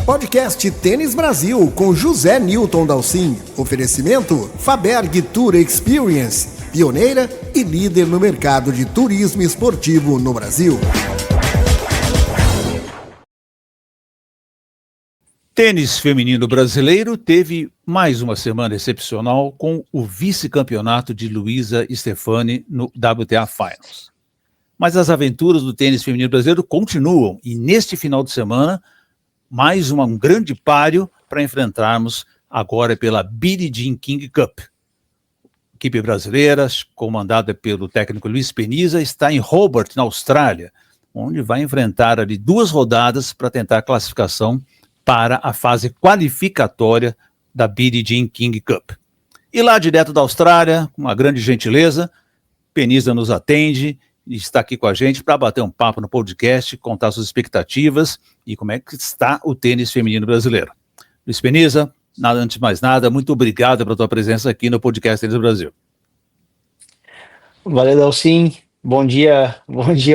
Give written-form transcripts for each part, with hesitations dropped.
Podcast Tênis Brasil com José Newton Dalcin. Oferecimento Faberg Tour Experience, pioneira e líder no mercado de turismo esportivo no Brasil. Tênis feminino brasileiro teve mais uma semana excepcional com o vice-campeonato de Luísa Stefani no WTA Finals. Mas as aventuras do tênis feminino brasileiro continuam e neste final de semana, mais um grande páreo para enfrentarmos agora pela Billie Jean King Cup. A equipe brasileira, comandada pelo técnico Luiz Peniza, está em Hobart, na Austrália, onde vai enfrentar ali 2 rodadas para tentar a classificação para a fase qualificatória da Billie Jean King Cup. E lá direto da Austrália, com uma grande gentileza, Peniza nos atende e está aqui com a gente para bater um papo no podcast, contar suas expectativas e como é que está o tênis feminino brasileiro. Luiz Peniza, antes de mais nada, muito obrigado pela tua presença aqui no podcast Tênis Brasil. Valeu, Dalcin. Bom dia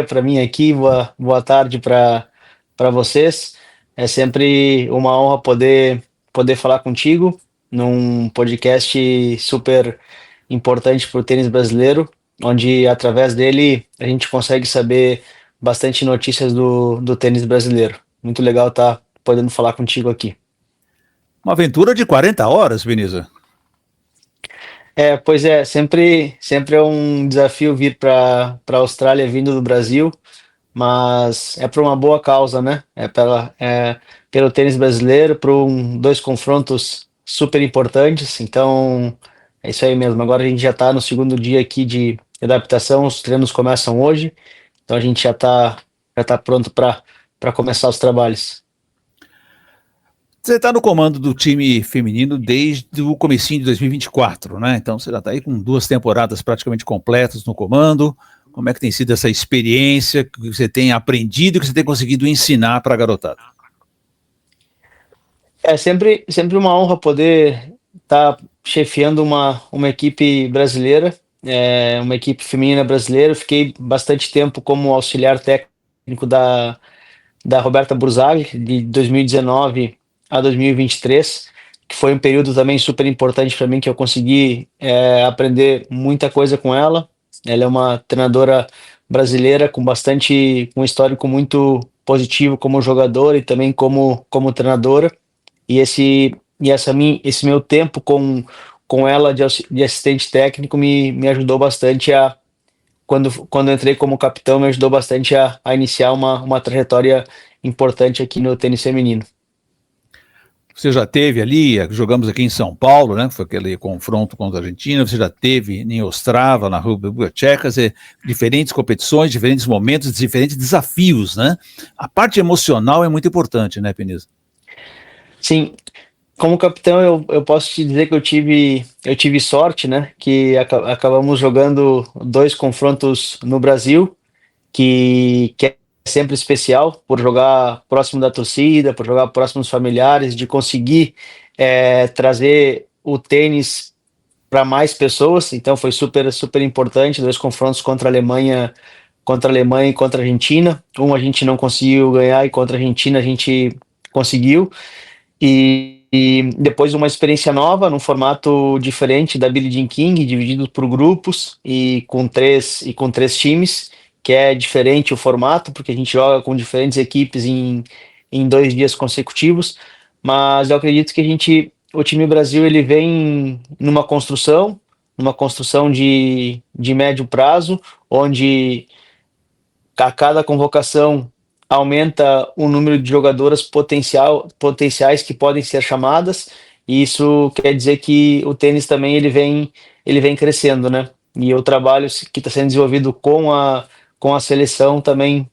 para mim aqui, boa tarde para vocês. É sempre uma honra poder falar contigo num podcast super importante para o tênis brasileiro, onde através dele a gente consegue saber bastante notícias do tênis brasileiro. Muito legal estar podendo falar contigo aqui. Uma aventura de 40 horas, Peniza. Pois é, sempre é um desafio vir para a Austrália vindo do Brasil, mas é por uma boa causa, né? Pelo tênis brasileiro, por 2 confrontos super importantes. Então é isso aí mesmo. Agora a gente já está no segundo dia aqui de adaptação, os treinos começam hoje, então a gente já tá pronto para começar os trabalhos. Você está no comando do time feminino desde o comecinho de 2024, né? Então você já está aí com 2 temporadas praticamente completas no comando. Como é que tem sido essa experiência que você tem aprendido e que você tem conseguido ensinar para a garotada? É sempre uma honra poder estar chefiando uma equipe brasileira, uma equipe feminina brasileira. Fiquei bastante tempo como auxiliar técnico da Roberta Burzagli, de 2019 a 2023, que foi um período também super importante para mim, que eu consegui aprender muita coisa com ela. Ela é uma treinadora brasileira com um histórico muito positivo como jogadora e também como treinadora. E esse meu tempo com ela de assistente técnico me ajudou bastante quando eu entrei como capitão, me ajudou bastante a iniciar uma trajetória importante aqui no tênis feminino. Você já teve ali, jogamos aqui em São Paulo, né? Foi aquele confronto contra a Argentina. Você já teve em Ostrava, na República Tcheca, diferentes competições, diferentes momentos, diferentes desafios, né? A parte emocional é muito importante, né, Peniza? Sim, como capitão eu posso te dizer que eu tive sorte, né? Que acabamos jogando 2 confrontos no Brasil, que é sempre especial, por jogar próximo da torcida, por jogar próximo dos familiares, de conseguir trazer o tênis para mais pessoas. Então foi super importante. 2 confrontos contra a Alemanha e contra a Argentina. A gente não conseguiu ganhar e contra a Argentina a gente conseguiu. E depois uma experiência nova, num formato diferente da Billie Jean King, dividido por grupos e com três times, que é diferente o formato, porque a gente joga com diferentes equipes em 2 dias consecutivos. Mas eu acredito que o time Brasil ele vem numa construção de médio prazo, onde a cada convocação aumenta o número de jogadoras potenciais que podem ser chamadas, e isso quer dizer que o tênis também ele vem crescendo, né? E o trabalho que está sendo desenvolvido com a seleção também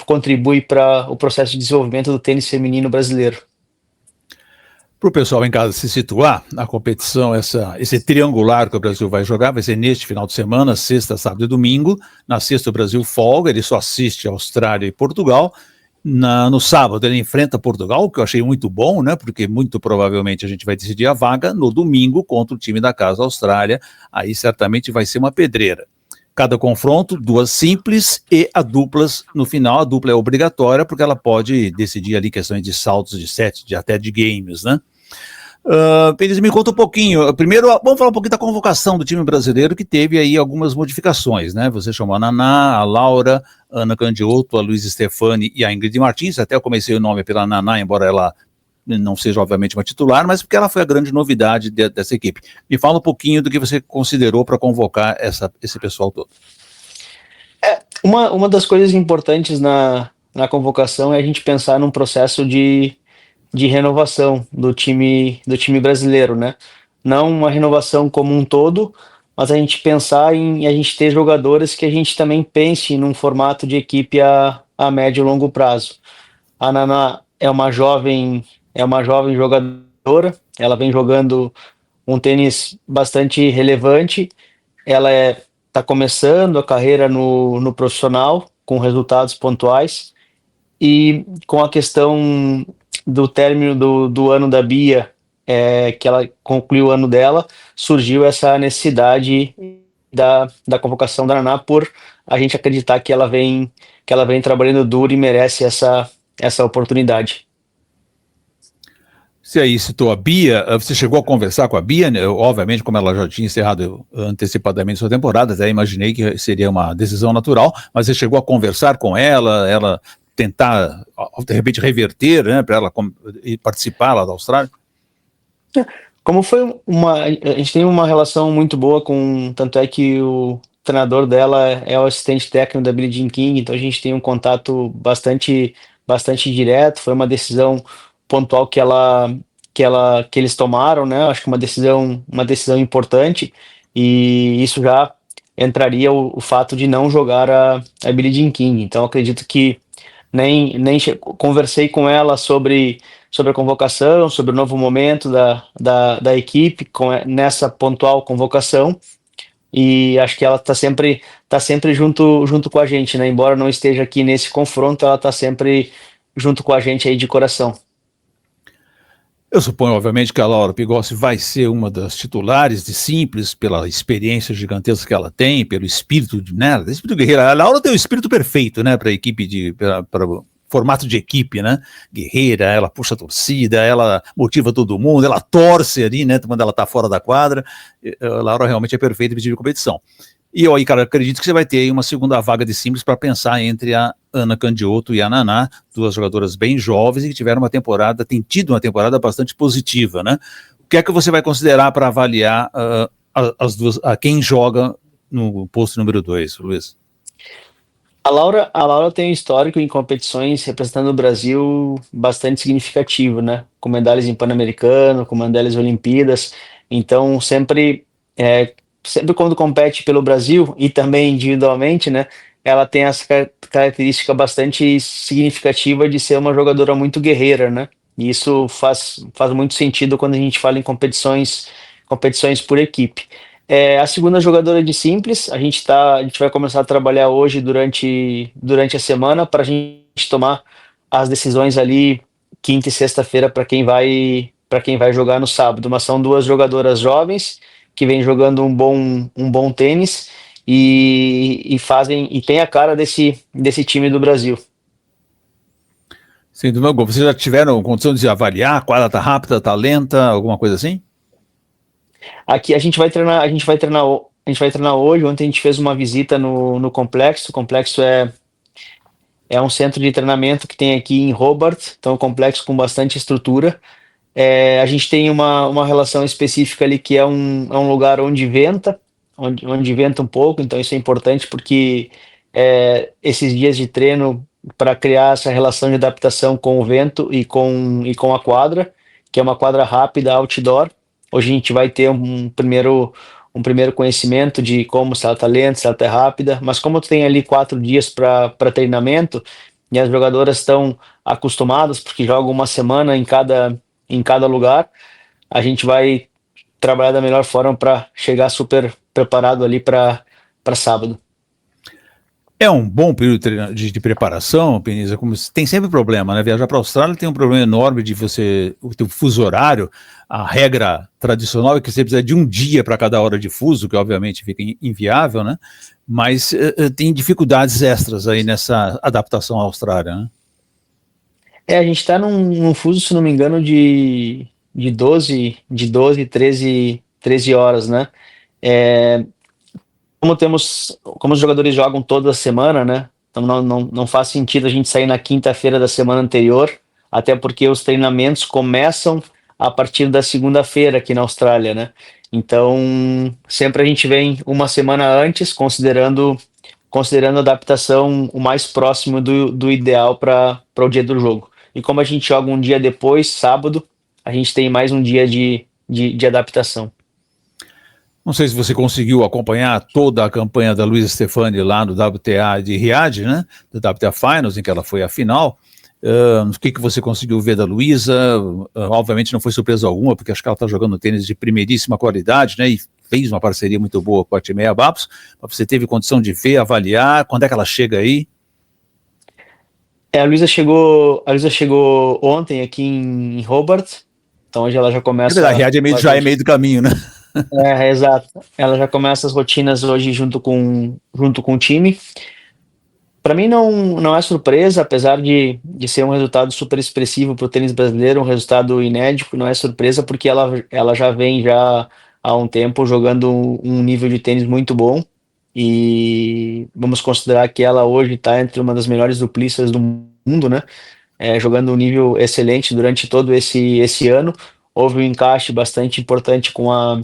contribui para o processo de desenvolvimento do tênis feminino brasileiro. Para o pessoal em casa se situar, a competição, esse triangular que o Brasil vai jogar, vai ser neste final de semana, sexta, sábado e domingo. Na sexta o Brasil folga, ele só assiste a Austrália e Portugal. No sábado ele enfrenta Portugal, que eu achei muito bom, né? Porque muito provavelmente a gente vai decidir a vaga no domingo contra o time da casa Austrália. Aí certamente vai ser uma pedreira. cada confronto, 2 simples e a duplas no final. A dupla é obrigatória porque ela pode decidir ali questões de saltos de sets, até de games, né? Pedro, me conta um pouquinho. Primeiro, vamos falar um pouquinho da convocação do time brasileiro, que teve aí algumas modificações, né? Você chamou a Naná, a Laura, a Ana Candiotto, a Luísa Stefani e a Ingrid Martins. Até eu comecei o nome pela Naná, embora ela não seja, obviamente, uma titular, mas porque ela foi a grande novidade dessa equipe. Me fala um pouquinho do que você considerou para convocar esse pessoal todo. Uma das coisas importantes na convocação é a gente pensar num processo de renovação do time brasileiro, né? Não uma renovação como um todo, mas a gente pensar em a gente ter jogadores que a gente também pense num formato de equipe a médio e longo prazo. A Naná é uma jovem jogadora, ela vem jogando um tênis bastante relevante, ela está começando a carreira no profissional, com resultados pontuais, e com a questão do término do ano da Bia, que ela concluiu o ano dela, surgiu essa necessidade da convocação da Naná por a gente acreditar que ela vem trabalhando duro e merece essa oportunidade. Você aí citou a Bia, você chegou a conversar com a Bia, né? Obviamente, como ela já tinha encerrado antecipadamente sua temporada, até imaginei que seria uma decisão natural, mas você chegou a conversar com ela tentar, de repente, reverter, né, para ela participar lá da Austrália? Como foi a gente tem uma relação muito boa tanto é que o treinador dela é o assistente técnico da Billie Jean King, então a gente tem um contato bastante direto. Foi uma decisão pontual que eles tomaram, né? Acho que uma decisão importante, e isso já entraria o fato de não jogar a Billie Jean King. Então acredito que conversei com ela sobre a convocação, sobre o novo momento da equipe nessa pontual convocação, e acho que ela tá sempre junto com a gente, né? Embora não esteja aqui nesse confronto, ela tá sempre junto com a gente aí de coração. Eu suponho, obviamente, que a Laura Pigossi vai ser uma das titulares de simples, pela experiência gigantesca que ela tem, pelo espírito, né? Espírito guerreiro. A Laura tem o espírito perfeito, né, para a equipe para formato de equipe, né? Guerreira, ela puxa a torcida, ela motiva todo mundo, ela torce ali, né? Quando ela tá fora da quadra. A Laura realmente é perfeita em de competição. E eu aí, cara, acredito que você vai ter aí uma segunda vaga de simples para pensar entre a Ana Candiotto e a Naná, 2 jogadoras bem jovens e que têm tido uma temporada bastante positiva, né? O que é que você vai considerar para avaliar as duas, quem joga no posto número 2, Luiz? A Laura tem um histórico em competições representando o Brasil bastante significativo, né? Com medalhas em Pan-Americano, com medalhas em Olimpíadas. Então, sempre quando compete pelo Brasil e também individualmente, né? Ela tem essa característica bastante significativa de ser uma jogadora muito guerreira, né? E isso faz muito sentido quando a gente fala em competições por equipe. A segunda jogadora de simples, a gente vai começar a trabalhar hoje durante a semana para a gente tomar as decisões ali quinta e sexta-feira para quem vai jogar no sábado. Mas são 2 jogadoras jovens que vêm jogando um bom tênis e tem a cara desse time do Brasil. Sim, do meu gol. Vocês já tiveram condição de avaliar? A quadra tá rápida, tá lenta, alguma coisa assim? Aqui a gente vai treinar, a gente vai treinar hoje. Ontem a gente fez uma visita no complexo. O complexo é um centro de treinamento que tem aqui em Hobart, então é um complexo com bastante estrutura. A gente tem uma relação específica ali que é um lugar onde venta, onde venta um pouco, então isso é importante porque esses dias de treino para criar essa relação de adaptação com o vento e com a quadra, que é uma quadra rápida outdoor. Hoje a gente vai ter um primeiro conhecimento de como, se ela está lenta, se ela está rápida, mas como tu tem ali 4 dias para treinamento e as jogadoras estão acostumadas, porque jogam uma semana em cada lugar, a gente vai trabalhar da melhor forma para chegar super preparado ali para sábado. É um bom período de preparação, Penisa, como tem sempre problema, né? Viajar para a Austrália tem um problema enorme de o teu fuso horário. A regra tradicional é que você precisa de um dia para cada hora de fuso, que obviamente fica inviável, né? Mas tem dificuldades extras aí nessa adaptação à Austrália, né? A gente está num fuso, se não me engano, de 13 horas, né? É, como os jogadores jogam toda semana, né? Então não faz sentido a gente sair na quinta-feira da semana anterior, até porque os treinamentos começam a partir da segunda-feira aqui na Austrália, né? Então, sempre a gente vem uma semana antes, considerando a adaptação o mais próximo do ideal para o dia do jogo. E como a gente joga um dia depois, sábado, a gente tem mais um dia de adaptação. Não sei se você conseguiu acompanhar toda a campanha da Luísa Stefani lá no WTA de Riad, né? Do WTA Finals, em que ela foi à final. O que você conseguiu ver da Luísa? Obviamente não foi surpresa alguma, porque acho que ela está jogando tênis de primeiríssima qualidade, né? E fez uma parceria muito boa com a Timea Babos. Você teve condição de ver, avaliar? Quando é que ela chega aí? A Luísa chegou ontem aqui em Hobart, então hoje ela já começa. A Riad já é meio do caminho, né? Exato. Ela já começa as rotinas hoje junto com o time. Para mim não é surpresa, apesar de ser um resultado super expressivo para o tênis brasileiro, um resultado inédito, não é surpresa porque ela já vem já há um tempo jogando um nível de tênis muito bom e vamos considerar que ela hoje está entre uma das melhores duplistas do mundo, né? Jogando um nível excelente durante todo esse ano. Houve um encaixe bastante importante com a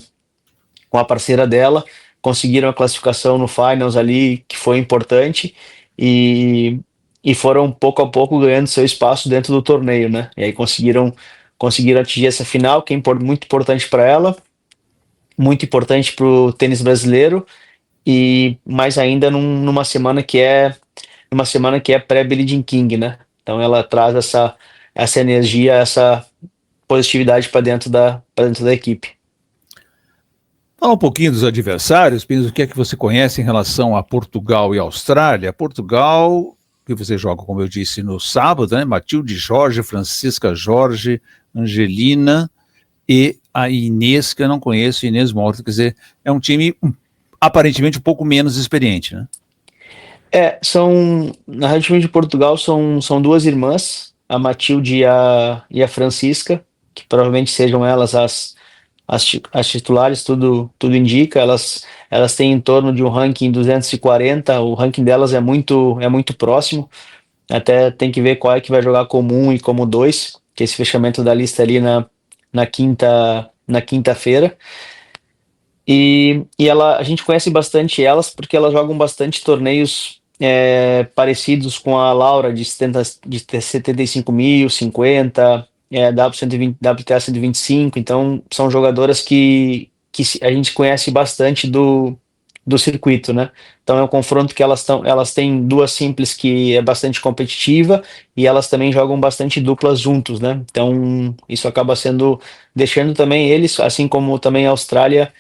parceira dela, conseguiram a classificação no Finals ali, que foi importante, e, e foram pouco a pouco ganhando seu espaço dentro do torneio, né? E aí conseguiram atingir essa final, que é muito importante para ela, muito importante para o tênis brasileiro, e mais ainda numa semana que é pré-Billie Jean King, né? Então ela traz essa energia, essa positividade para dentro da equipe. Fala um pouquinho dos adversários, Pires, o que é que você conhece em relação a Portugal e Austrália? Portugal, que você joga, como eu disse, no sábado, né? Matilde Jorge, Francisca Jorge, Angelina e a Inês, que eu não conheço, Inês Morto, quer dizer, é um time aparentemente um pouco menos experiente, né? Na Rádio Time de Portugal são duas irmãs, a Matilde e a Francisca, que provavelmente sejam elas as titulares, tudo indica. Elas têm em torno de um ranking 240, o ranking delas é muito próximo, até tem que ver qual é que vai jogar como 1 e como 2, que é esse fechamento da lista ali na quinta-feira. A gente conhece bastante elas porque elas jogam bastante torneios parecidos com a Laura de 75 mil, 50, W120, WTA 125. Então são jogadoras que a gente conhece bastante do circuito, né? Então é um confronto que elas têm duas simples que é bastante competitiva e elas também jogam bastante duplas juntos, né? Então isso acaba deixando também eles, assim como também a Austrália,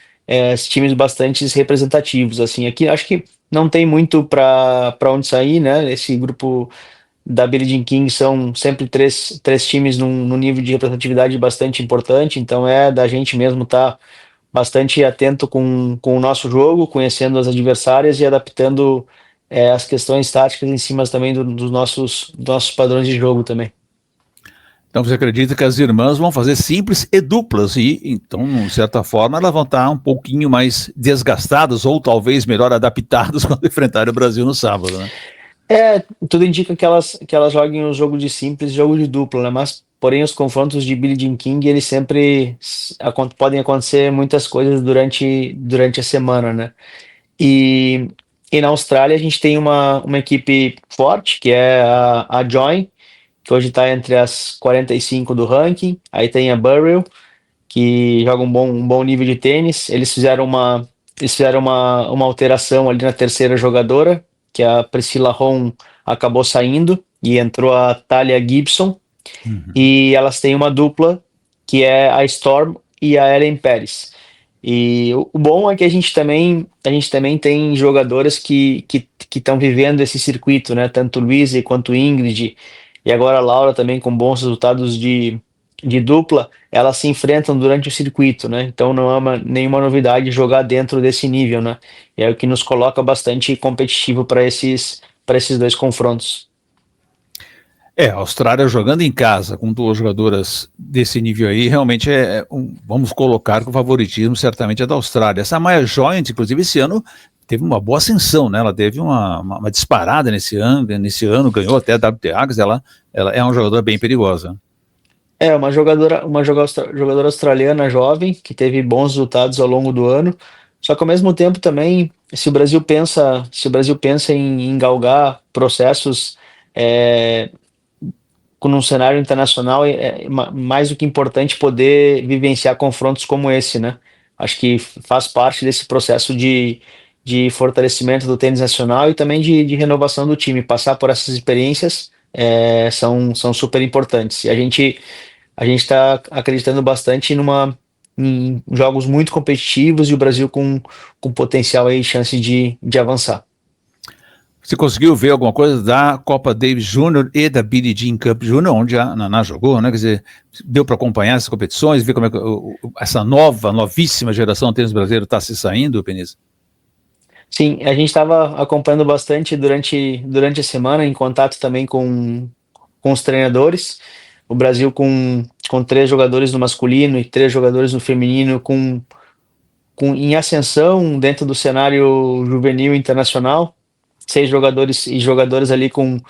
times bastante representativos, assim. Aqui acho que não tem muito para onde sair, né? Esse grupo da Billie Jean King são sempre três times num nível de representatividade bastante importante, então é da gente mesmo estar bastante atento com o nosso jogo, conhecendo as adversárias e adaptando as questões táticas em cima também dos nossos padrões de jogo também. Então você acredita que as irmãs vão fazer simples e duplas e, então, de certa forma, elas vão estar um pouquinho mais desgastadas ou talvez melhor adaptadas quando enfrentarem o Brasil no sábado, né? Tudo indica que elas joguem o jogo de simples e jogo de dupla, né? Mas, porém, os confrontos de Billie Jean King, eles sempre podem acontecer muitas coisas durante a semana, né? E na Austrália a gente tem uma equipe forte, que é a Join, que hoje está entre as 45 do ranking. Aí tem a Burrell, que joga um bom nível de tênis. Eles fizeram uma alteração ali na terceira jogadora, que a Priscilla Hon acabou saindo e entrou a Talia Gibson. E elas têm uma dupla, que é a Storm e a Ellen Pérez. E o bom é que a gente também tem jogadoras que estão vivendo esse circuito, né? Tanto Luísa quanto Ingrid, e agora a Laura também com bons resultados de dupla, elas se enfrentam durante o circuito, né? Então não é nenhuma novidade jogar dentro desse nível, né? E é o que nos coloca bastante competitivo para esses dois confrontos. A Austrália jogando em casa com duas jogadoras desse nível aí, realmente vamos colocar que o favoritismo certamente é da Austrália. Essa Maya Joint, inclusive, esse ano teve uma boa ascensão, né? Ela teve uma disparada nesse ano, ganhou até a WTA, quer dizer, ela é uma jogadora bem perigosa. É uma jogadora australiana jovem que teve bons resultados ao longo do ano. Só que ao mesmo tempo também, se o Brasil pensa em galgar processos é, com um cenário internacional, é mais do que importante poder vivenciar confrontos como esse, né? Acho que faz parte desse processo de fortalecimento do tênis nacional e também de renovação do time. Passar por essas experiências são super importantes. E a gente está acreditando bastante em jogos muito competitivos e o Brasil com potencial e chance de avançar. Você conseguiu ver alguma coisa da Copa Davis Júnior e da Billie Jean Cup Júnior, onde a Naná jogou, né? Quer dizer, deu para acompanhar essas competições, ver como é que essa novíssima geração do tênis brasileiro está se saindo, Penícia? Sim, a gente estava acompanhando bastante durante a semana, em contato também com os treinadores. O Brasil com 3 jogadores no masculino e 3 jogadores no feminino, em ascensão dentro do cenário juvenil internacional. 6 jogadores e jogadoras ali com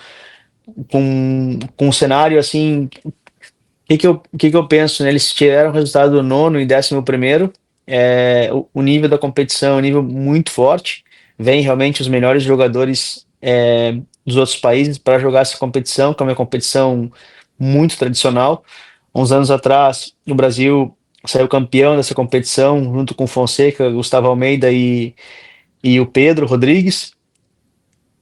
um cenário assim. O que que eu penso, né? Eles tiveram o resultado do nono e 11º. O nível da competição é um nível muito forte. Vem realmente os melhores jogadores dos outros países para jogar essa competição, que é uma competição muito tradicional. Uns anos atrás, o Brasil saiu campeão dessa competição, junto com Fonseca, Gustavo Almeida e o Pedro Rodrigues.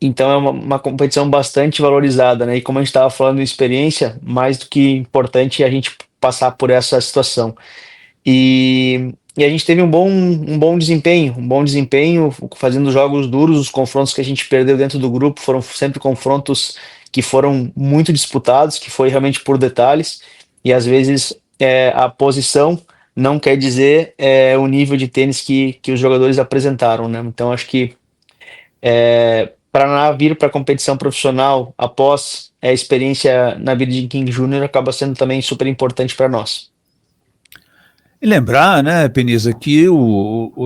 Então é uma competição bastante valorizada, né? E como a gente estava falando de experiência, mais do que importante é a gente passar por essa situação. E a gente teve um bom desempenho, fazendo jogos duros. Os confrontos que a gente perdeu dentro do grupo foram sempre confrontos que foram muito disputados, que foi realmente por detalhes, e às vezes a posição não quer dizer o nível de tênis que os jogadores apresentaram, né? Então acho que para vir para a competição profissional após a experiência na vida de King Júnior acaba sendo também super importante para nós. E lembrar, né, Penisa, que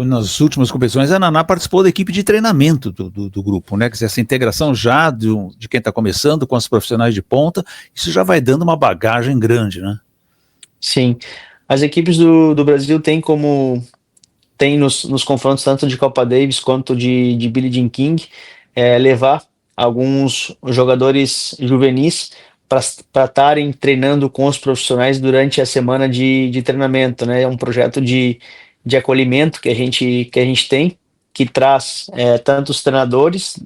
nas últimas competições a Naná participou da equipe de treinamento do grupo, né? Quer dizer, essa integração já de quem está começando com os profissionais de ponta, isso já vai dando uma bagagem grande, né? Sim, as equipes do Brasil tem nos confrontos tanto de Copa Davis quanto de Billie Jean King, levar alguns jogadores juvenis para estarem treinando com os profissionais durante a semana de treinamento, né? É um projeto de acolhimento que a gente tem, que traz tanto os treinadores,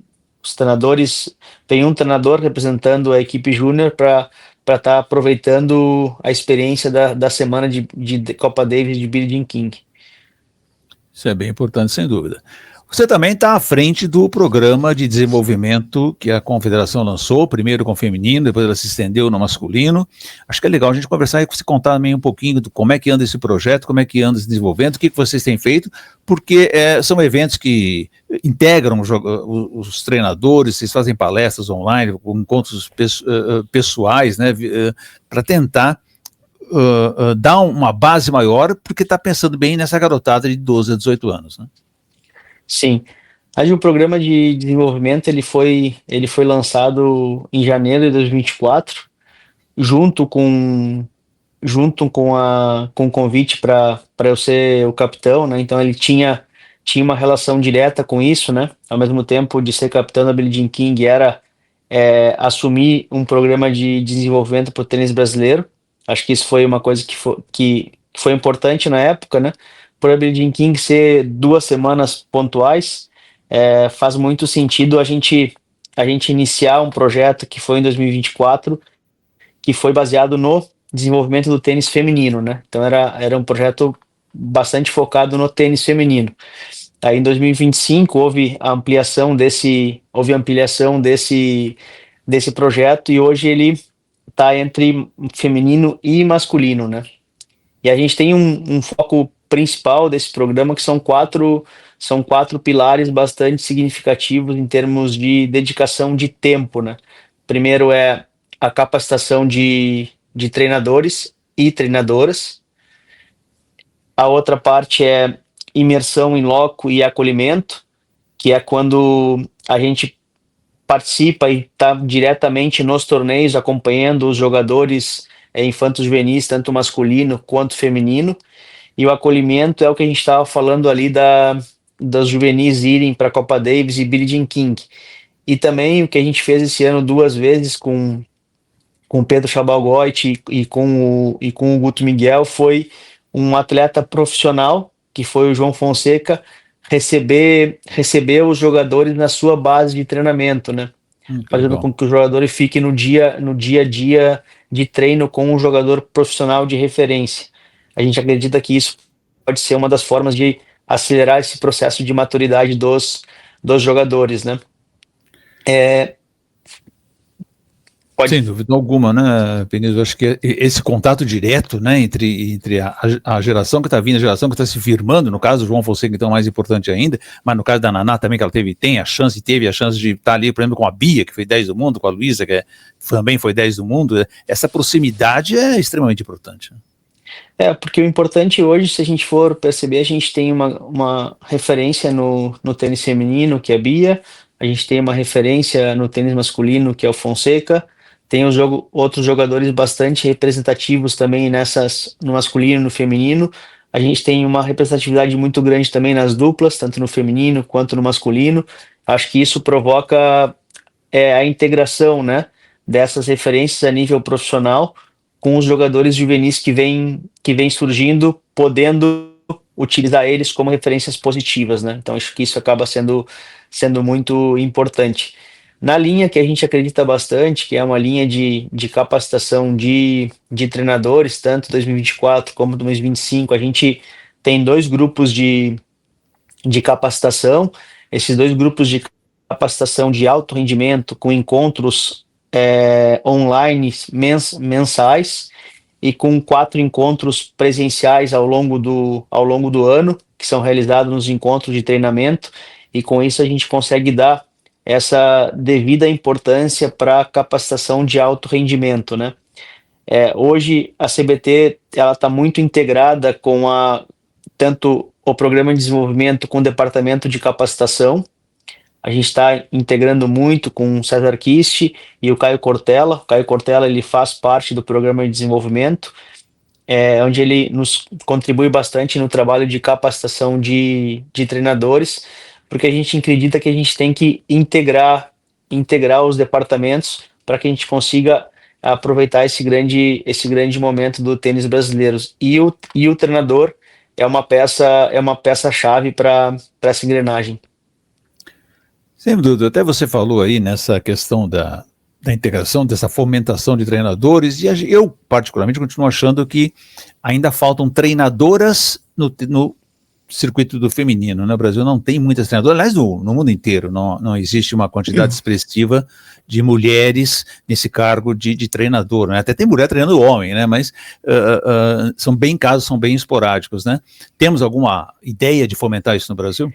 tem um treinador representando a equipe júnior para estar aproveitando a experiência da semana de Copa Davis de Billie Jean King. Isso é bem importante, sem dúvida. Você também está à frente do programa de desenvolvimento que a Confederação lançou, primeiro com o feminino, depois ela se estendeu no masculino. Acho que é legal a gente conversar e você contar também um pouquinho do como é que anda esse projeto, como é que anda esse desenvolvimento, o que vocês têm feito, porque são eventos que integram os treinadores, vocês fazem palestras online, encontros pessoais, né, para tentar dar uma base maior, porque está pensando bem nessa garotada de 12 a 18 anos, né? Sim, aí o programa de desenvolvimento ele foi lançado em janeiro de 2024, junto com o convite para eu ser o capitão, né? Então ele tinha uma relação direta com isso, né? Ao mesmo tempo de ser capitão da Billie Jean King era assumir um programa de desenvolvimento para o tênis brasileiro. Acho que isso foi uma coisa que foi importante na época, né? Por a Billie Jean King ser 2 semanas pontuais, faz muito sentido a gente iniciar um projeto que foi em 2024, que foi baseado no desenvolvimento do tênis feminino, né? Então era um projeto bastante focado no tênis feminino. Aí em 2025 houve ampliação desse projeto, e hoje ele está entre feminino e masculino, né? E a gente tem um foco principal desse programa, que são quatro pilares bastante significativos em termos de dedicação de tempo, né? Primeiro é a capacitação de treinadores e treinadoras. A outra parte é imersão em loco e acolhimento, que é quando a gente participa e está diretamente nos torneios, acompanhando os jogadores infantos juvenis, tanto masculino quanto feminino. E o acolhimento é o que a gente estava falando ali das juvenis irem para a Copa Davis e Billie Jean King. E também o que a gente fez esse ano 2 vezes com o Pedro Chabalgoit e com o Guto Miguel foi um atleta profissional, que foi o João Fonseca, receber os jogadores na sua base de treinamento, né? Fazendo Legal. com que os jogadores fiquem no dia a dia de treino com um jogador profissional de referência. A gente acredita que isso pode ser uma das formas de acelerar esse processo de maturidade dos jogadores, né? Pode. Sem dúvida alguma, né, Península? Acho que esse contato direto, né, entre a geração que está vindo, a geração que está se firmando, no caso do João Fonseca, então, mais importante ainda, mas no caso da Naná também, que ela teve a chance de estar ali, por exemplo, com a Bia, que foi 10 do mundo, com a Luísa, que também foi 10 do mundo, essa proximidade é extremamente importante. Porque o importante hoje, se a gente for perceber, a gente tem uma referência no tênis feminino, que é a Bia, a gente tem uma referência no tênis masculino, que é o Fonseca, tem outros jogadores bastante representativos também no masculino e no feminino. A gente tem uma representatividade muito grande também nas duplas, tanto no feminino quanto no masculino. Acho que isso provoca a integração, né, dessas referências a nível profissional com os jogadores juvenis que vem surgindo, podendo utilizar eles como referências positivas, né? Então acho que isso acaba sendo muito importante. Na linha que a gente acredita bastante, que é uma linha de capacitação de treinadores, tanto 2024 como 2025, a gente tem 2 grupos de capacitação. Esses 2 grupos de capacitação de alto rendimento, com encontros online mensais, e com 4 encontros presenciais ao longo do ano, que são realizados nos encontros de treinamento, e com isso a gente consegue dar essa devida importância para a capacitação de alto rendimento, né? Hoje a CBT ela está muito integrada com tanto o programa de desenvolvimento com o departamento de capacitação. A gente está integrando muito com o César Kist e o Caio Cortella. O Caio Cortella ele faz parte do programa de desenvolvimento, onde ele nos contribui bastante no trabalho de capacitação de treinadores, porque a gente acredita que a gente tem que integrar os departamentos para que a gente consiga aproveitar esse grande momento do tênis brasileiro. E o treinador é uma peça-chave para essa engrenagem. Sem dúvida, até você falou aí nessa questão da integração, dessa fomentação de treinadores, e eu particularmente continuo achando que ainda faltam treinadoras no circuito do feminino, né? O Brasil não tem muitas treinadoras, aliás, no mundo inteiro não existe uma quantidade expressiva de mulheres nesse cargo de treinador, né? Até tem mulher treinando homem, né? Mas casos são bem esporádicos, né? Temos alguma ideia de fomentar isso no Brasil?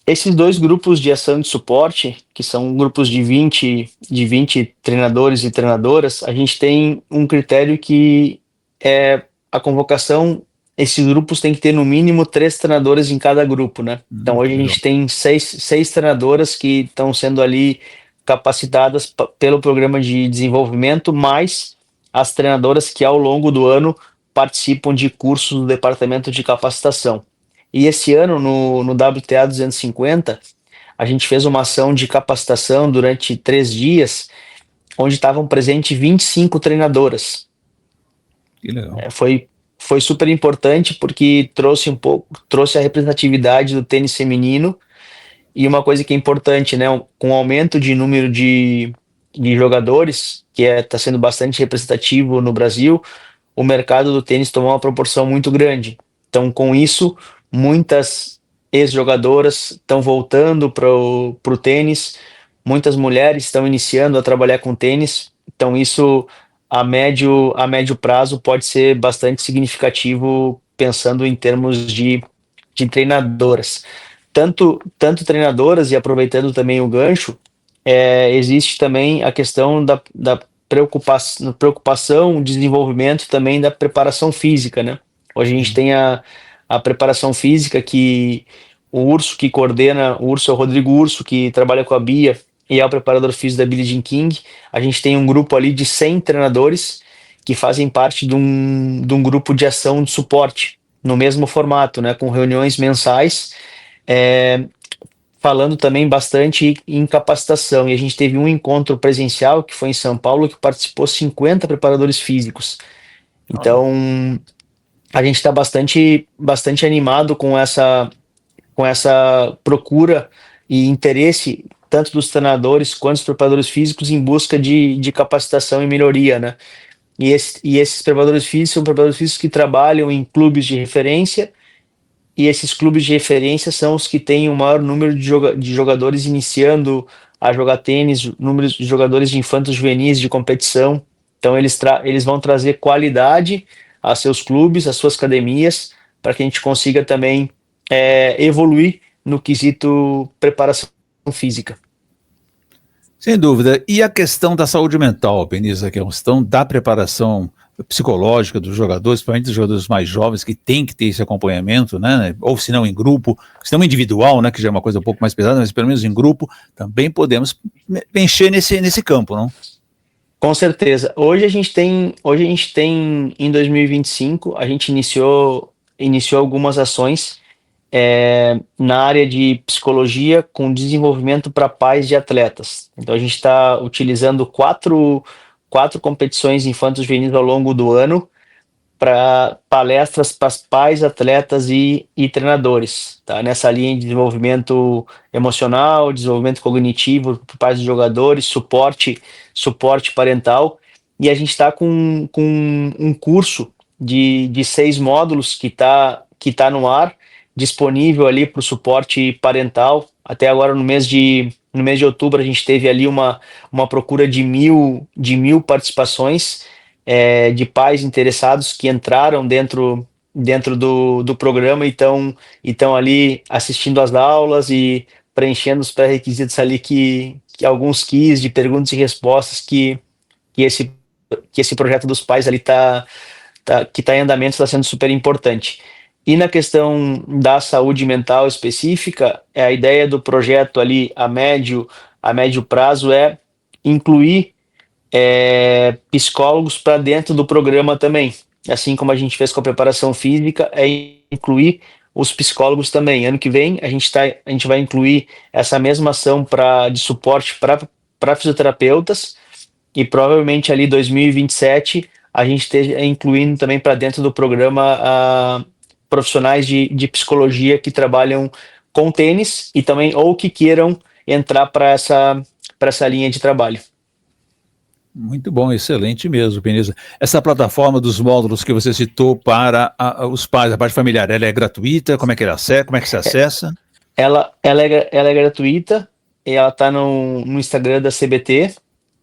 Esses 2 grupos de ação de suporte, que são grupos de 20 treinadores e treinadoras, a gente tem um critério que é a convocação. Esses grupos têm que ter no mínimo 3 treinadores em cada grupo, né? Então hoje a gente tem 6 treinadoras que estão sendo ali capacitadas pelo programa de desenvolvimento, mais as treinadoras que ao longo do ano participam de cursos do departamento de capacitação. E esse ano, no WTA 250, a gente fez uma ação de capacitação durante 3 dias, onde estavam presentes 25 treinadoras. Que legal. Foi super importante, porque trouxe a representatividade do tênis feminino, e uma coisa que é importante, né, com o aumento de número de jogadores, que está sendo bastante representativo no Brasil, o mercado do tênis tomou uma proporção muito grande. Então, com isso, muitas ex-jogadoras estão voltando para o tênis, muitas mulheres estão iniciando a trabalhar com tênis. Então, isso a médio prazo pode ser bastante significativo, pensando em termos de treinadoras. Tanto treinadoras, e aproveitando também o gancho, existe também a questão da preocupação, desenvolvimento também da preparação física, né? Hoje a gente tem a preparação física que o Urso que coordena, o Urso é o Rodrigo Urso, que trabalha com a Bia e é o preparador físico da Billie Jean King. A gente tem um grupo ali de 100 treinadores que fazem parte de um grupo de ação de suporte, no mesmo formato, né? Com reuniões mensais, é, falando também bastante em capacitação. E a gente teve um encontro presencial que foi em São Paulo, que participou 50 preparadores físicos. Olha. Então, a gente está bastante animado com essa procura e interesse tanto dos treinadores quanto dos preparadores físicos em busca de capacitação e melhoria, né? E esses preparadores físicos são preparadores físicos que trabalham em clubes de referência, e esses clubes de referência são os que têm o maior número de jogadores iniciando a jogar tênis, números de jogadores de infantos juvenis de competição. Então eles vão trazer qualidade a seus clubes, às suas academias, para que a gente consiga também evoluir no quesito preparação física. Sem dúvida. E a questão da saúde mental, Penisa, que é uma questão da preparação psicológica dos jogadores, principalmente dos jogadores mais jovens, que tem que ter esse acompanhamento, né? Ou se não em grupo, se não individual, né? Que já é uma coisa um pouco mais pesada, mas pelo menos em grupo, também podemos mexer nesse campo, não? Com certeza. Hoje a gente tem em 2025, a gente iniciou algumas ações na área de psicologia com desenvolvimento para pais de atletas. Então a gente está utilizando quatro competições infantos juvenis ao longo do ano para palestras para pais, atletas e treinadores, tá? Nessa linha de desenvolvimento emocional, desenvolvimento cognitivo para pais dos jogadores, suporte parental. E a gente está com um curso de 6 módulos que tá no ar, disponível ali para o suporte parental. Até agora, no mês de outubro, a gente teve ali uma procura de mil participações, de pais interessados que entraram dentro do programa e estão ali assistindo às aulas e preenchendo os pré-requisitos ali que alguns quiz de perguntas e respostas que esse projeto dos pais ali que está em andamento, está sendo super importante. E na questão da saúde mental específica, a ideia do projeto ali a médio prazo é incluir psicólogos para dentro do programa também. Assim como a gente fez com a preparação física, incluir os psicólogos também. Ano que vem a gente vai incluir essa mesma ação de suporte para fisioterapeutas, e provavelmente ali 2027 a gente esteja incluindo também para dentro do programa profissionais de psicologia que trabalham com tênis e também ou que queiram entrar para essa linha de trabalho. Muito bom, excelente mesmo, Penisa. Essa plataforma dos módulos que você citou para os pais, a parte familiar, ela é gratuita? Como é que se acessa? Ela é gratuita, e ela está no Instagram da CBT,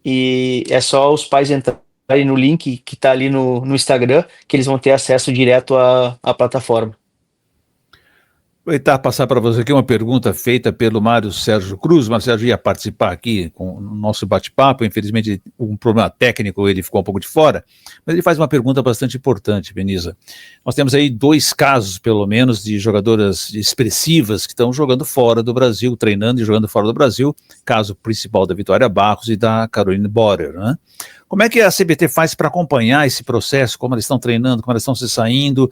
e é só os pais entrarem no link que está ali no Instagram, que eles vão ter acesso direto à plataforma. Aproveitar passar para você aqui uma pergunta feita pelo Mário Sérgio Cruz. O Mário Sérgio ia participar aqui com o nosso bate-papo, infelizmente um problema técnico, ele ficou um pouco de fora, mas ele faz uma pergunta bastante importante, Penisa. Nós temos aí 2 casos, pelo menos, de jogadoras expressivas que estão jogando fora do Brasil, treinando e jogando fora do Brasil, caso principal da Vitória Barros e da Caroline Borer, né? Como é que a CBT faz para acompanhar esse processo, como elas estão treinando, como elas estão se saindo,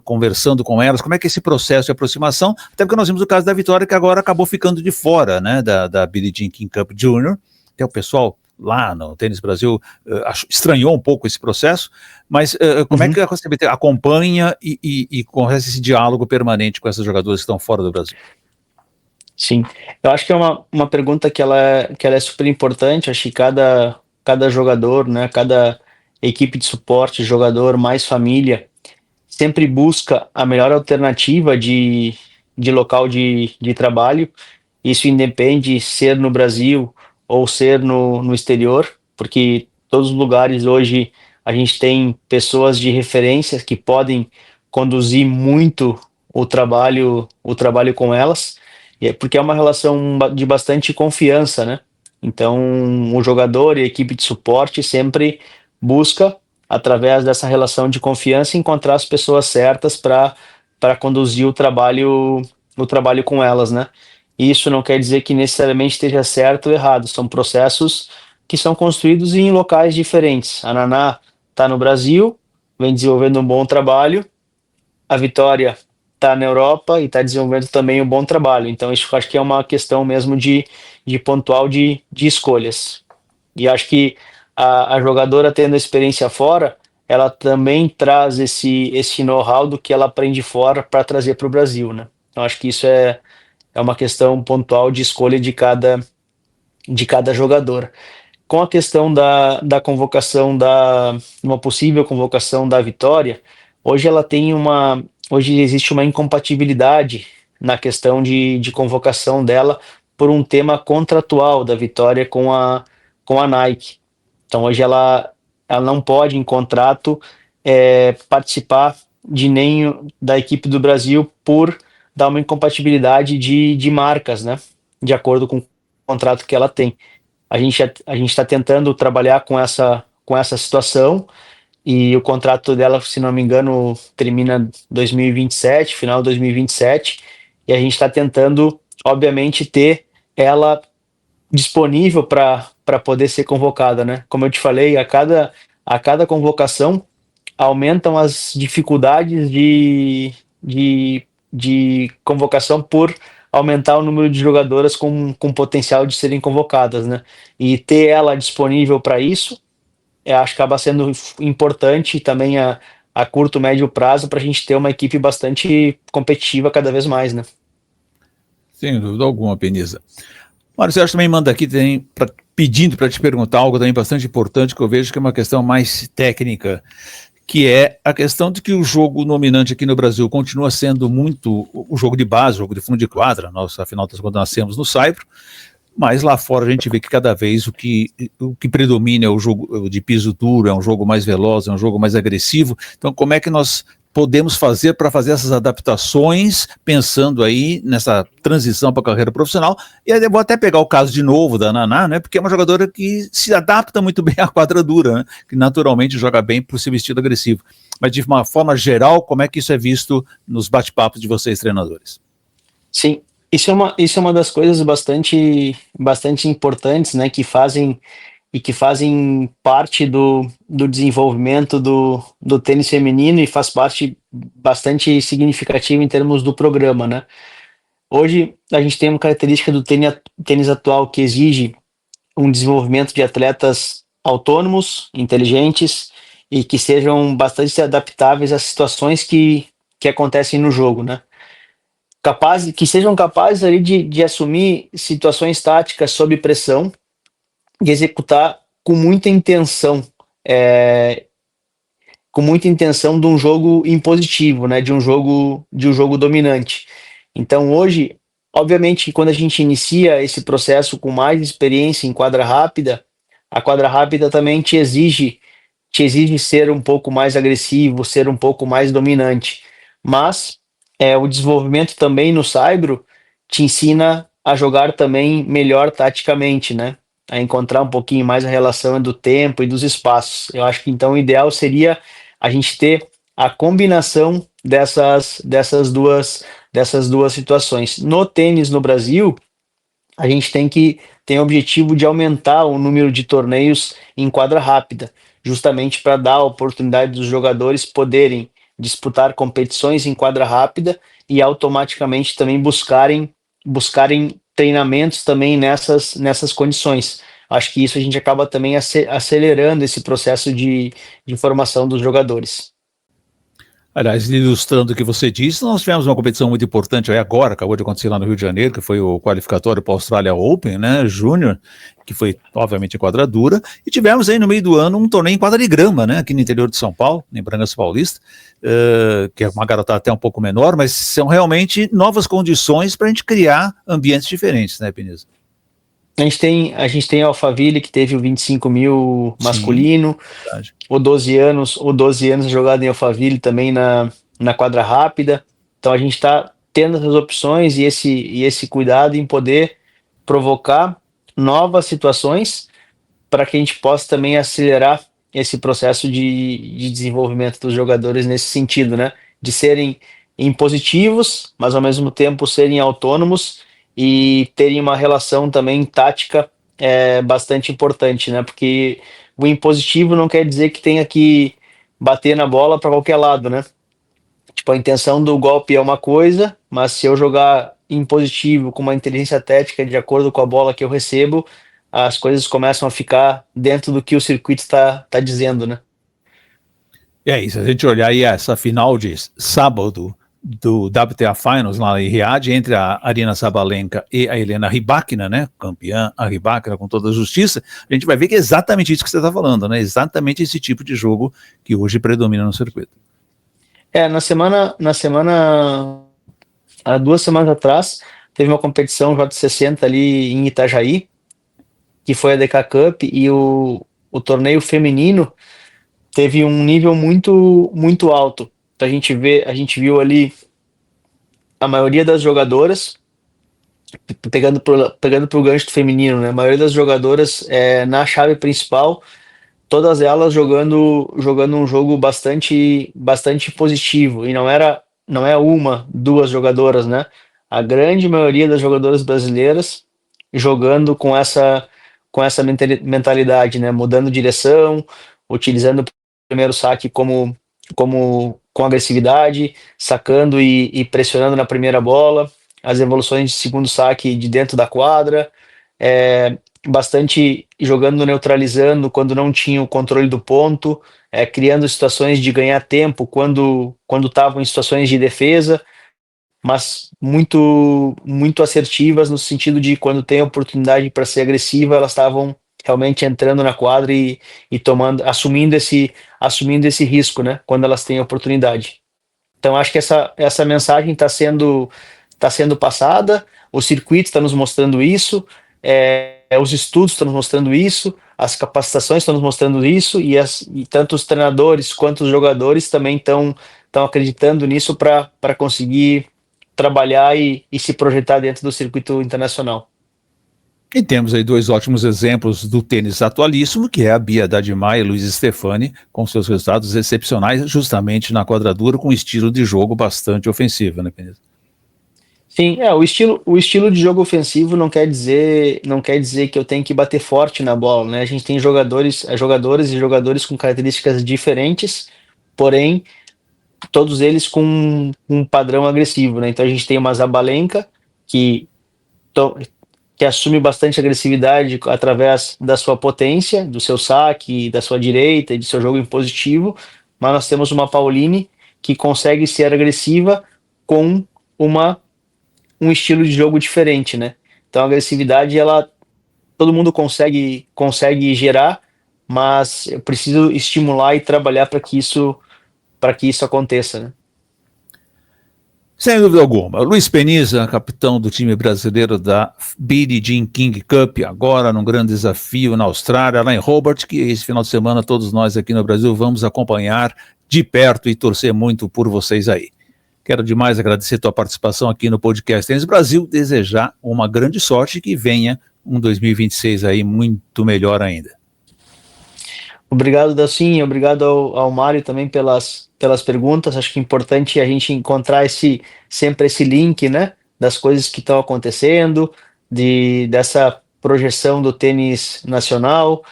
conversando com elas, como é que é esse processo de aproximação, até porque nós vimos o caso da Vitória, que agora acabou ficando de fora, né, da Billie Jean King Cup Junior, até o pessoal lá no Tênis Brasil estranhou um pouco esse processo, mas como é que a CBT acompanha e começa esse diálogo permanente com essas jogadoras que estão fora do Brasil? Sim, eu acho que é uma pergunta que ela é super importante. Acho que cada jogador, né, cada equipe de suporte, jogador, mais família, sempre busca a melhor alternativa de local de trabalho. Isso independe ser no Brasil ou ser no exterior, porque todos os lugares hoje a gente tem pessoas de referência que podem conduzir muito o trabalho com elas, e porque é uma relação de bastante confiança, né? Então, o jogador e a equipe de suporte sempre busca, através dessa relação de confiança, encontrar as pessoas certas para conduzir o trabalho com elas, né? Isso não quer dizer que necessariamente esteja certo ou errado, são processos que são construídos em locais diferentes. A Naná está no Brasil, vem desenvolvendo um bom trabalho, a Vitória está na Europa e está desenvolvendo também um bom trabalho. Então, isso eu acho que é uma questão mesmo de pontual de escolhas. E acho que a jogadora tendo experiência fora, ela também traz esse know-how do que ela aprende fora para trazer para o Brasil, né? Então, acho que isso é uma questão pontual de escolha de cada jogador. Com a questão da convocação, uma possível convocação da Vitória, hoje ela tem hoje existe uma incompatibilidade na questão de convocação dela por um tema contratual da Vitória com a Nike. Então hoje ela não pode, em contrato, participar de nem da equipe do Brasil por dar uma incompatibilidade de marcas, né? De acordo com o contrato que ela tem. A gente está tentando trabalhar com essa situação, e o contrato dela, se não me engano, termina 2027, final de 2027, e a gente está tentando, obviamente, ter ela disponível para poder ser convocada, né? Como eu te falei, a cada convocação aumentam as dificuldades de convocação por aumentar o número de jogadoras com potencial de serem convocadas, né? E ter ela disponível para isso, acho que acaba sendo importante também a curto, médio prazo para a gente ter uma equipe bastante competitiva cada vez mais, né? Sem dúvida alguma, Penisa. Mário Sérgio também manda aqui pedindo para te perguntar algo também bastante importante, que eu vejo que é uma questão mais técnica, que é a questão de que o jogo dominante aqui no Brasil continua sendo muito o jogo de base, o jogo de fundo de quadra. Nós, afinal das contas, nascemos no Saibro, mas lá fora a gente vê que cada vez o que predomina é o jogo de piso duro, é um jogo mais veloz, é um jogo mais agressivo. Então, como é que nós podemos fazer para fazer essas adaptações, pensando aí nessa transição para a carreira profissional? E aí eu vou até pegar o caso de novo da Naná, né, porque é uma jogadora que se adapta muito bem à quadra dura, né, que naturalmente joga bem por ser vestido agressivo. Mas de uma forma geral, como é que isso é visto nos bate-papos de vocês, treinadores? Sim, isso é uma das coisas bastante importantes, né, que fazem parte do desenvolvimento do tênis feminino, e faz parte bastante significativa em termos do programa, né? Hoje a gente tem uma característica do tênis atual que exige um desenvolvimento de atletas autônomos, inteligentes e que sejam bastante adaptáveis às situações que acontecem no jogo, né? Que sejam capazes ali de assumir situações táticas sob pressão, de executar é, com muita intenção de um jogo impositivo, né? De um jogo dominante. Então hoje, obviamente, quando a gente inicia esse processo com mais experiência em quadra rápida, a quadra rápida também te exige ser um pouco mais agressivo, ser um pouco mais dominante. Mas o desenvolvimento também no saibro te ensina a jogar também melhor taticamente, né? A encontrar um pouquinho mais a relação do tempo e dos espaços. Eu acho que então o ideal seria a gente ter a combinação dessas duas situações. No tênis no Brasil, a gente tem o objetivo de aumentar o número de torneios em quadra rápida, justamente para dar a oportunidade dos jogadores poderem disputar competições em quadra rápida e automaticamente também buscarem treinamentos também nessas condições. Acho que isso a gente acaba também acelerando esse processo de formação dos jogadores. Aliás, ilustrando o que você disse, nós tivemos uma competição muito importante aí agora, acabou de acontecer lá no Rio de Janeiro, que foi o qualificatório para a Australia Open, né, Júnior, que foi, obviamente, em quadradura, e tivemos aí no meio do ano um torneio em quadra de grama, né, aqui no interior de São Paulo, em Bragança Paulista, que é uma garotada até um pouco menor, mas são realmente novas condições para a gente criar ambientes diferentes, né, Peniza? A gente tem a Alphaville, que teve o 25 mil Sim, masculino, verdade. o 12 anos jogado em Alphaville também na quadra rápida. Então a gente está tendo essas opções e esse cuidado em poder provocar novas situações para que a gente possa também acelerar esse processo de desenvolvimento dos jogadores nesse sentido, né? De serem impositivos, mas ao mesmo tempo serem autônomos e terem uma relação também tática bastante importante, né? Porque o impositivo não quer dizer que tenha que bater na bola para qualquer lado, né? Tipo, a intenção do golpe é uma coisa, mas se eu jogar em positivo com uma inteligência tática de acordo com a bola que eu recebo, as coisas começam a ficar dentro do que o circuito está dizendo, né? É isso, a gente olhar aí essa final de sábado do WTA Finals lá em Riad, entre a Aryna Sabalenka e a Helena Rybakina, né, campeã, a Rybakina com toda a justiça, a gente vai ver que é exatamente isso que você está falando, né, exatamente esse tipo de jogo que hoje predomina no circuito. Há 2 semanas atrás, teve uma competição J60 ali em Itajaí, que foi a DK Cup, e o torneio feminino teve um nível muito, muito alto. Então a gente viu ali a maioria das jogadoras, pegando pro gancho do feminino, né? A maioria das jogadoras na chave principal, todas elas jogando um jogo bastante, bastante positivo. E não é uma, duas jogadoras, né? A grande maioria das jogadoras brasileiras jogando com essa mentalidade, né? Mudando direção, utilizando o primeiro saque com agressividade, sacando e pressionando na primeira bola, as evoluções de segundo saque de dentro da quadra, bastante jogando neutralizando quando não tinha o controle do ponto, criando situações de ganhar tempo quando estavam em situações de defesa, mas muito muito assertivas no sentido de quando tem oportunidade para ser agressiva, elas estavam realmente entrando na quadra e assumindo esse risco, né? Quando elas têm oportunidade. Então acho que essa mensagem está sendo passada, o circuito está nos mostrando isso, os estudos estão nos mostrando isso, as capacitações estão nos mostrando isso, e tanto os treinadores quanto os jogadores também estão acreditando nisso para conseguir trabalhar e se projetar dentro do circuito internacional. E temos aí dois ótimos exemplos do tênis atualíssimo, que é a Bia Haddad-Maia e Luiz Stefani, com seus resultados excepcionais, justamente na quadradura, com estilo de jogo bastante ofensivo, né, Penido? Sim, o estilo de jogo ofensivo não quer dizer que eu tenho que bater forte na bola, né? A gente tem jogadores e jogadores com características diferentes, porém todos eles com um padrão agressivo, né? Então a gente tem uma Zabalenka que to- que assume bastante agressividade através da sua potência, do seu saque, da sua direita e do seu jogo impositivo, mas nós temos uma Pauline que consegue ser agressiva com uma um estilo de jogo diferente, né? Então a agressividade, ela todo mundo consegue gerar, mas eu preciso estimular e trabalhar para que isso aconteça, né? Sem dúvida alguma. Luiz Peniza, capitão do time brasileiro da Billie Jean King Cup, agora num grande desafio na Austrália, lá em Hobart, que esse final de semana todos nós aqui no Brasil vamos acompanhar de perto e torcer muito por vocês aí. Quero demais agradecer a tua participação aqui no podcast Tênis Brasil, desejar uma grande sorte e que venha um 2026 aí muito melhor ainda. Obrigado, Dalcin, obrigado ao Mário também pelas perguntas. Acho que é importante a gente encontrar sempre esse link, né, das coisas que estão acontecendo, dessa projeção do tênis nacional,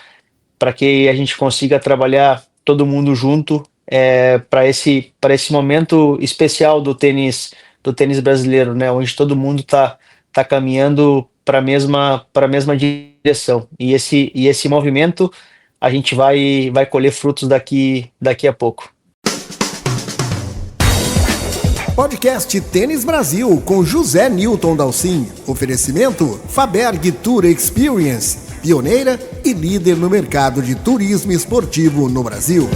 para que a gente consiga trabalhar todo mundo junto para esse momento especial do tênis brasileiro, né, onde todo mundo tá caminhando para a mesma direção. E esse movimento a gente vai colher frutos daqui a pouco. Podcast Tênis Brasil com José Newton Dalcin. Oferecimento Faberg Tour Experience, pioneira e líder no mercado de turismo esportivo no Brasil.